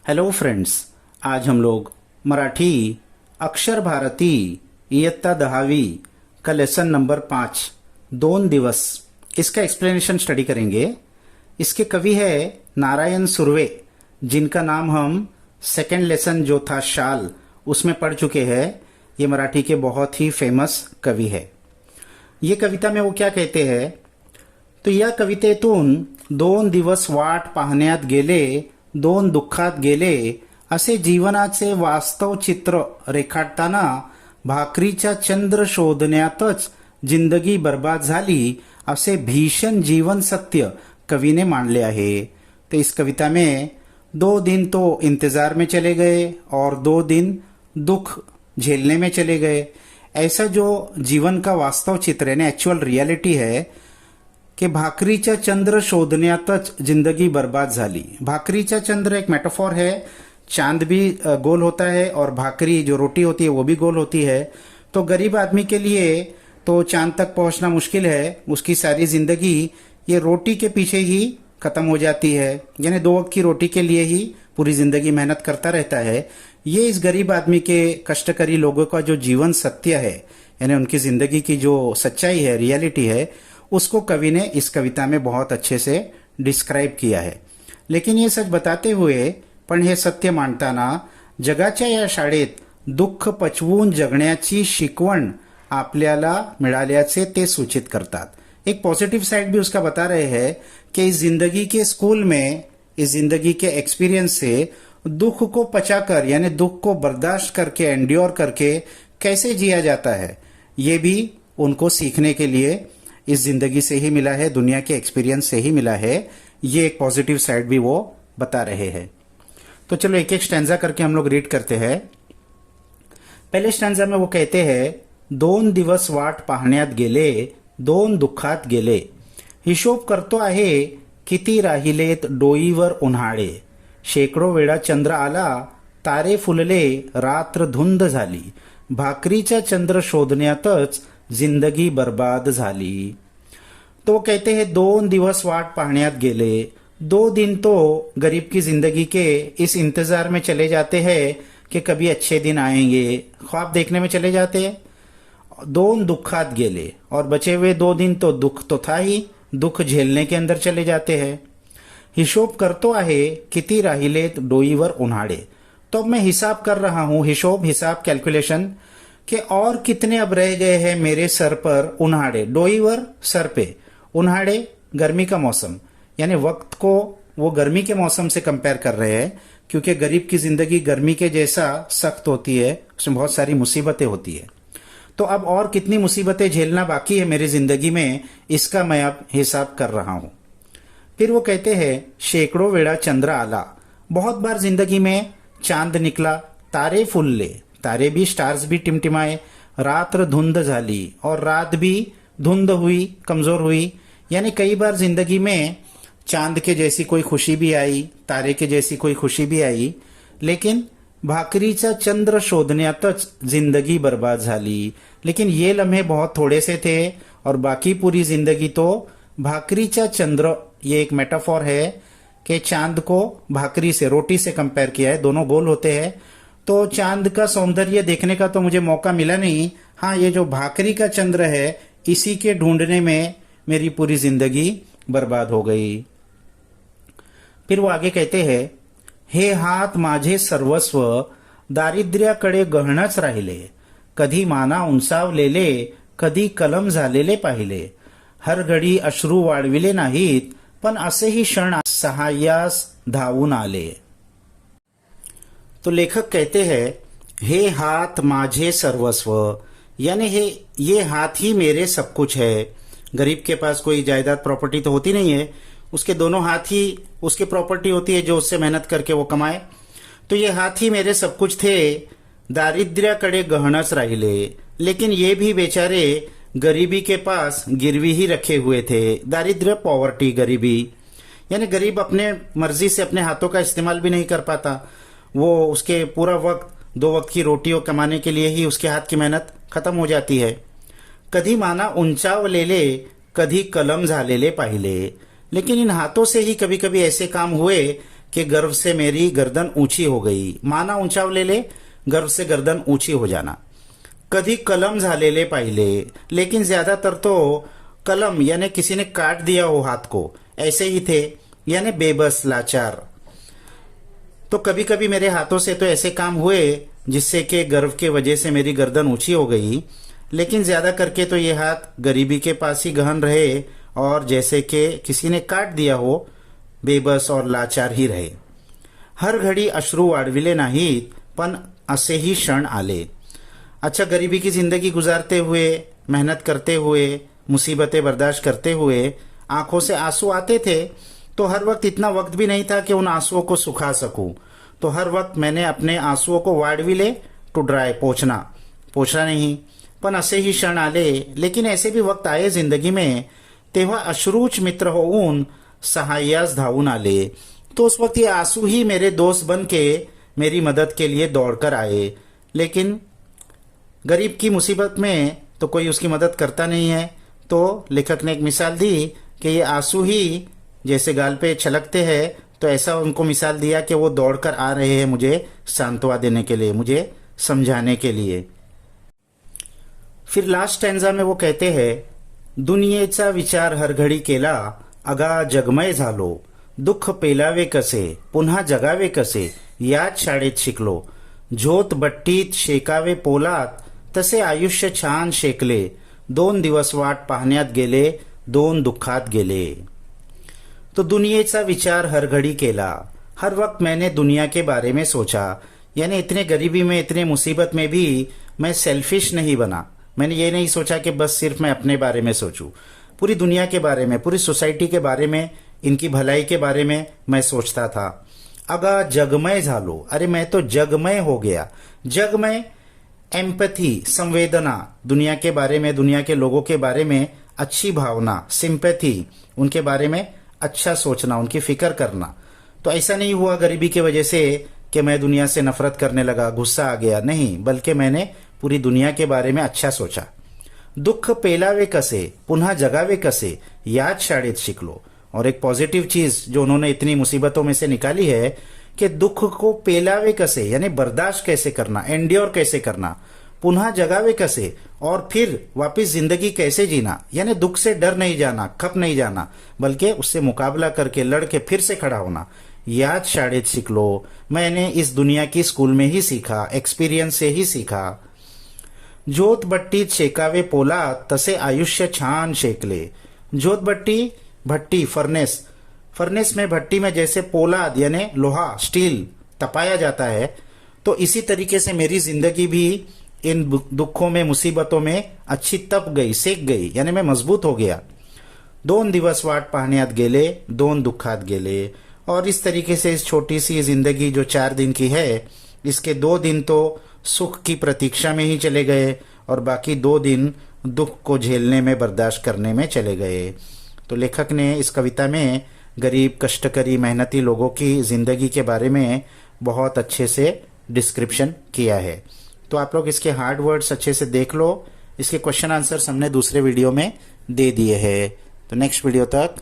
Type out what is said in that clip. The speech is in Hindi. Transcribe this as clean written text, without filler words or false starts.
हेलो फ्रेंड्स, आज हम लोग मराठी अक्षर भारती इयत्ता 10वी का लेसन नंबर 5 दोन दिवस इसका एक्सप्लेनेशन स्टडी करेंगे। इसके कवि है नारायण सुर्वे, जिनका नाम हम सेकंड लेसन जो था शाल उसमें पढ़ चुके हैं। ये मराठी के बहुत ही फेमस कवि है। ये कविता में वो क्या कहते हैं, तो या कवितेतून दोन दिवस वाट पाहण्यात गेले, दोन दुःखात गेले, असे जीवनाचे वास्तव चित्र रेखाटताना भाकरीच्या चंद्र शोधण्यातच जिंदगी बर्बाद झाली, असे भीषण जीवन सत्य कवि ने मांडले आहे। तो इस कविता में 2 दिन तो इंतजार में चले गए और 2 दिन दुख झेलने में चले गए। ऐसा जो जीवन का वास्तव चित्र है, एक्चुअल रियलिटी है कि भाकरीचा चंद्र शोधण्यातच जिंदगी बर्बाद झाली। भाकरीचा चंद्र एक मेटाफॉर है, चांद भी गोल होता है और भाकरी जो रोटी होती है वो भी गोल होती है। तो गरीब आदमी के लिए तो चांद तक पहुंचना मुश्किल है, उसकी सारी जिंदगी ये रोटी के पीछे ही खत्म हो जाती है, यानी 2 वक्त की रोटी के लिए ही पूरी जिंदगी मेहनत करता रहता है। ये इस गरीब आदमी के, कष्टकरी लोगों का जो जीवन सत्य है, यानी उनकी जिंदगी की जो सच्चाई है, रियलिटी है, उसको कवि ने इस कविता में बहुत अच्छे से डिस्क्राइब किया है। लेकिन ये सच बताते हुए पण हे सत्य मांडताना जगाच्या या शाळेत दुःख पचवून जगण्याची शिकवण आपल्याला मिळाल्याचे ते सूचित करतात। एक पॉजिटिव साइड भी उसका बता रहे हैं कि इस जिंदगी के स्कूल में, इस जिंदगी के एक्सपीरियंस से दुख को पचाकर, यानी दुख को बर्दाश्त करके, एंड्योर करके कैसे जिया जाता है, ये भी उनको सीखने के लिए इस जिंदगी से ही मिला है, दुनिया के एक्सपीरियंस से ही मिला है। ये एक पॉजिटिव साइड भी वो बता रहे हैं। तो चलो एक एक स्टैंजा करके हम लोग रीड करते हैं। पहले स्टैंजा में वो कहते हैं, 2 दिवस वाट पाहण्यात गेले, 2 दुःखात गेले, हिशोब करतो आहे किती राहिलेत डोईवर उन्हाळे, शेकडो वेळा चंद्र आला, तारे फुलले, रात्र धुंद झाली, भाकरीचा चंद्र शोधण्यातच जिंदगी बर्बाद झाली। तो कहते हैं 2 दिवस वाट पाहण्यात गेले, 2 दिन तो गरीब की जिंदगी के इस इंतजार में चले जाते हैं कि कभी अच्छे दिन आएंगे, ख्वाब देखने में चले जाते हैं। 2 दुःखात गेले, और बचे हुए 2 दिन तो दुख तो था ही, दुख झेलने के अंदर चले जाते हैं। हिशोब करतो आहे किती राहिलेत डोईवर उन्हाळे, तो अब मैं हिसाब कर रहा हूं, हिशोब, हिसाब, कैलकुलेशन, कि और कितने अब रह गए हैं मेरे सर पर उन्हाड़े। डोईवर सर पे, उन्हाड़े गर्मी का मौसम, यानी वक्त को वो गर्मी के मौसम से कंपेयर कर रहे हैं, क्योंकि गरीब की जिंदगी गर्मी के जैसा सख्त होती है, उसमें बहुत सारी मुसीबतें होती है। तो अब और कितनी मुसीबतें झेलना बाकी है मेरी जिंदगी में, इसका मैं अब हिसाब कर रहा हूं। फिर वो कहते हैं, शेकडो वेड़ा चंद्र आला, बहुत बार जिंदगी में चांद निकला, तारे फुलले, तारे भी, स्टार्स भी टिमटिमाए, रात्र धुंध झाली, और रात भी धुंध हुई, कमजोर हुई, यानी कई बार जिंदगी में चांद के जैसी कोई खुशी भी आई, तारे के जैसी कोई खुशी भी आई, लेकिन भाकरीचा चंद्र शोधण्यातच जिंदगी बर्बाद झाली। लेकिन ये लम्हे बहुत थोड़े से थे, और बाकी पूरी जिंदगी तो भाकरीचा चंद्र, ये एक मेटाफॉर है कि चांद को भाकरी से, रोटी से कंपेयर किया है, दोनों गोल होते हैं। तो चांद का सौंदर्य देखने का तो मुझे मौका मिला नहीं, हाँ ये जो भाकरी का चंद्र है इसी के ढूंढने में मेरी पूरी जिंदगी बर्बाद हो गई। फिर वो आगे कहते हैं, हे हात माझे सर्वस्व, दारिद्र्याकडे गहनच राहिले, कधी माना उंचावलेले, कधी कलम झालेले पाहिले, हर घडी अश्रू वाळविले नाहीत, पण असेही क्षण सहाय्यास धावून आले। तो लेखक कहते हैं, हे हाथ माझे सर्वस्व, यानी ये हाथ ही मेरे सब कुछ है। गरीब के पास कोई जायदाद प्रॉपर्टी तो होती नहीं है, उसके दोनों हाथ ही उसकी प्रॉपर्टी होती है जो उससे मेहनत करके वो कमाए। तो ये हाथ ही मेरे सब कुछ थे, दारिद्र्याकडे गहनच राहिले, लेकिन ये भी बेचारे गरीबी के पास गिरवी ही रखे हुए थे। दारिद्र्य, पॉवर्टी, गरीबी, यानी गरीब अपने मर्जी से अपने हाथों का इस्तेमाल भी नहीं कर पाता, वो उसके पूरा वक्त 2 वक्त की रोटियों कमाने के लिए ही उसके हाथ की मेहनत खत्म हो जाती है। कधी माना उंचावलेले, कधी कलम झालेले पाहिले, लेकिन इन हाथों से ही कभी कभी ऐसे काम हुए कि गर्व से मेरी गर्दन ऊंची हो गई। माना ऊंचाव ले ले, गर्व से गर्दन ऊंची हो जाना। कधी कलम झालेले पाहिले, लेकिन ज्यादातर तो कलम यानी किसी ने काट दिया हो हाथ को, ऐसे ही थे, यानी बेबस लाचार। तो कभी कभी मेरे हाथों से तो ऐसे काम हुए जिससे कि गर्व के वजह से मेरी गर्दन ऊंची हो गई, लेकिन ज्यादा करके तो ये हाथ गरीबी के पास ही गहन रहे और जैसे कि किसी ने काट दिया हो, बेबस और लाचार ही रहे। हर घडी अश्रू वाढविले नाहीत, पण असे ही क्षण आले। अच्छा, गरीबी की जिंदगी गुजारते हुए, मेहनत करते हुए, मुसीबतें बर्दाश्त करते हुए आंखों से आंसू आते थे, तो हर वक्त इतना वक्त भी नहीं था कि उन आंसुओं को सुखा सकूं। तो हर वक्त मैंने अपने आंसुओं को वाढविले, टू ड्राई, पोछना नहीं, पण असे ही क्षण आले। लेकिन ऐसे भी वक्त आए जिंदगी में, तेव्हा अश्रूच मित्र होऊन सहाय्यास धावून आले। तो उस वक्त ये आंसू ही मेरे दोस्त बन के मेरी मदद के लिए दौड़कर आए। लेकिन गरीब की मुसीबत में तो कोई उसकी मदद करता नहीं है, तो लेखक ने एक मिसाल दी कि ये आंसू ही जैसे गाल पे छलकते हैं, तो ऐसा उनको मिसाल दिया कि वो दौड़कर आ रहे हैं मुझे सांत्वना देने के लिए, मुझे समझाने के लिए। फिर लास्ट स्टैन्झा में वो कहते हैं, दुनियेचा विचार हर घडी केला, अगा जगमय झालो, दुःख पेलावे कसे, पुन्हा जगावे कसे, याच शाळेत शिकलो, झोत बट्टीत शेकावे पोलात, तसे आयुष्य छान शेकले, 2 दिवस वाट पाहण्यात गेले, 2 दुःखात गेले। तो दुनियेचा विचार हर घड़ी केला, हर वक्त मैंने दुनिया के बारे में सोचा, यानी इतने गरीबी में, इतने मुसीबत में भी मैं सेल्फिश नहीं बना। मैंने ये नहीं सोचा कि बस सिर्फ मैं अपने बारे में सोचूं, पूरी दुनिया के बारे में, पूरी सोसाइटी के बारे में, इनकी भलाई के बारे में मैं सोचता था। अगा जगमय झालो, अरे मैं तो जगमय हो गया। जगमय, एम्पैथी, संवेदना, दुनिया के बारे में, दुनिया के लोगों के बारे में अच्छी भावना, सिंपैथी, उनके बारे में अच्छा सोचना, उनकी फिक्र करना। तो ऐसा नहीं हुआ गरीबी की वजह से कि मैं दुनिया से नफरत करने लगा, गुस्सा आ गया, नहीं, बल्कि मैंने पूरी दुनिया के बारे में अच्छा सोचा। दुःख पेलावे कसे, पुन्हा जगावे कसे, याच शाळेत शिकलो। और एक पॉजिटिव चीज जो उन्होंने इतनी मुसीबतों में से निकाली है कि दुख को पेलावे कसे, यानी बर्दाश्त कैसे करना, एंड्योर कैसे करना, पुनः जगावे कसे, और फिर वापस जिंदगी कैसे जीना, यानी दुख से डर नहीं जाना, खप नहीं जाना, बल्कि उससे मुकाबला करके, लड़ के फिर से खड़ा होना। याच शाळेत शिकलो, मैंने इस दुनिया की स्कूल में ही सीखा, एक्सपीरियंस से ही सीखा। ज्योत भट्टीत शेकावे पोलाद, तसे आयुष्य छान शेकले। ज्योत भट्टी, भट्टी फर्नेस, फर्नेस में, भट्टी में जैसे पोलाद यानी लोहा, स्टील तपाया जाता है, तो इसी तरीके से मेरी जिंदगी भी इन दुखों में, मुसीबतों में अच्छी तप गई, सेक गई, यानी मैं मजबूत हो गया। 2 दिवस वाट पाहण्यात गेले, 2 दुःखात गेले। और इस तरीके से इस छोटी सी जिंदगी जो 4 दिन की है, इसके 2 दिन तो सुख की प्रतीक्षा में ही चले गए और बाकी 2 दिन दुख को झेलने में, बर्दाश्त करने में चले गए। तो लेखक ने इस कविता में गरीब, कष्टकरी, मेहनती लोगों की जिंदगी के बारे में बहुत अच्छे से डिस्क्रिप्शन किया है। तो आप लोग इसके हार्ड वर्ड्स अच्छे से देख लो। इसके क्वेश्चन आंसर्स हमने दूसरे वीडियो में दे दिए हैं। तो नेक्स्ट वीडियो तक